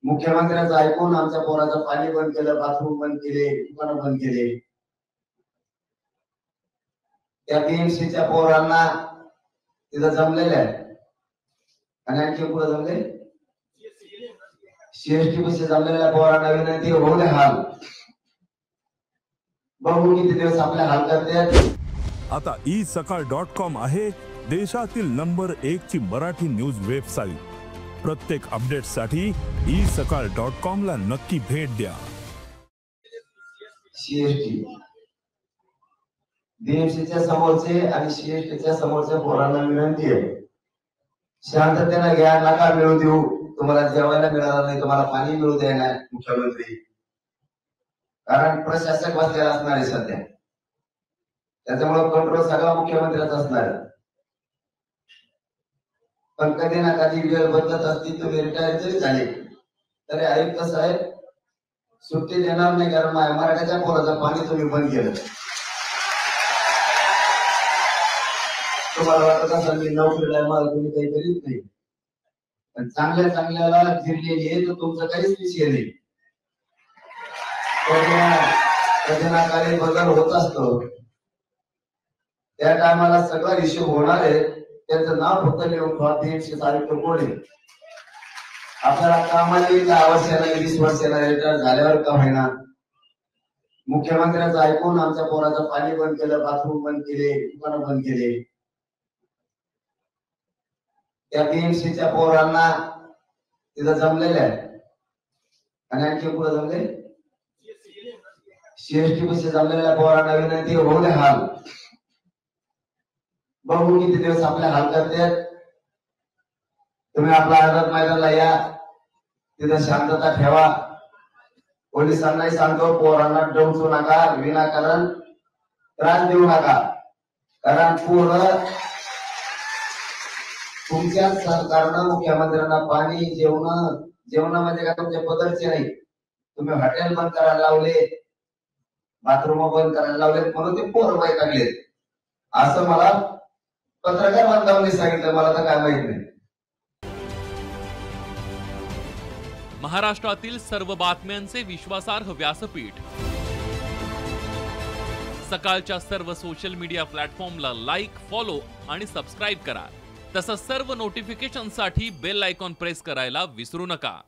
मुख्यमंत्र्यांचं ऐकून आमच्या पोराचं पाणी बंद केलं, बाथरूम बंद केले, दुकानं बंद केले। त्या बीएमसीच्या पोरांना तिथं जमलेलं आहे आणि आणखी पुढे जमले सीएसटी बस जमलेल्या पोरांना विनंती होऊ दे हाल बघू किती दिवस आपले हाल करतात। आता isakal.com आहे देशातील नंबर 1 ची मराठी न्यूज वेबसाईट। प्रत्येक अपडेटसाठी isakal.com ला नक्की भेट द्या। सीएसटी बीएमसीच्या समोरचे आणि सीएसटीच्या समोरच्या पोरांना विनंती आहे, शांततेने घ्या, नका मिळू देऊ। तुम्हाला जेवायला मिळालं नाही, तुम्हाला पाणी मिळू देणार मुख्यमंत्री, कारण प्रशासक बसलेला असणार आहे सध्या, त्याच्यामुळे कंट्रोल सगळा मुख्यमंत्र्याचा असणार आहे। पण कधी ना कधी वेळ बदलत असती, तुम्ही रिटायर जरी झाले तरी आयुक्त साहेब सुट्टी देणार नाही, कारण मराठ्याच्या पोराचं पाणी तुम्ही बंद केलं। तुम्हाला वाटत असेल की नोकरीला मला तुम्ही काही करीत नाही, पण चांगल्या चांगल्याला जिरलेली आहे, तर तुमचं काहीच विषय नाही। कधी ना कधी बदल होत असतो, त्या टायमाला सगळा हिशोब होणार आहे। त्यांचं नाव फक्त लिहून बीएमसी आयुक्त कोण आहे, आपल्याला कामाला येईल, 10 वर्षांना 20 वर्षांना रिटायर झाल्यावर का होईना। मुख्यमंत्र्यांचं ऐकून आमच्या पोराचं पाणी बंद केलं, बाथरूम बंद केले, दुकानं बंद केले। त्या बीएमसीच्या पोरांना तिथं जमलेलं आहे आणि आणखी पुढे जमले सीएसटी बस जमलेल्या पोरांना विनंती होऊ दे हाल बघू किती दिवस आपले हाल करतात। तुम्ही आपला आझाद मैदानाला या, तिथं शांतता ठेवा। पोलिसांनाही सांगतो, पोरांना डोंचू नका, विनाकारण त्रास देऊ नका, कारण पोरं तुमच्या सरकारनं मुख्यमंत्र्यांना पाणी जेवणामध्ये का तुमच्या पदरचे नाही, तुम्ही हॉटेल बंद करायला लावले, बाथरूम बंद करायला लावले, म्हणून ते पोरं वैतागले असं मला पत्रकार बांधवांनी सांगितलं, मला तर काय माहित नाही। महाराष्ट्रातील सर्व बातम्यांचे विश्वासार्ह व्यासपीठ सकाळच्या सर्व सोशल मीडिया प्लॅटफॉर्मला लाईक, फॉलो आणि सबस्क्राईब करा। तसंच सर्व नोटिफिकेशनसाठी बेल आयकॉन प्रेस करायला विसरू नका।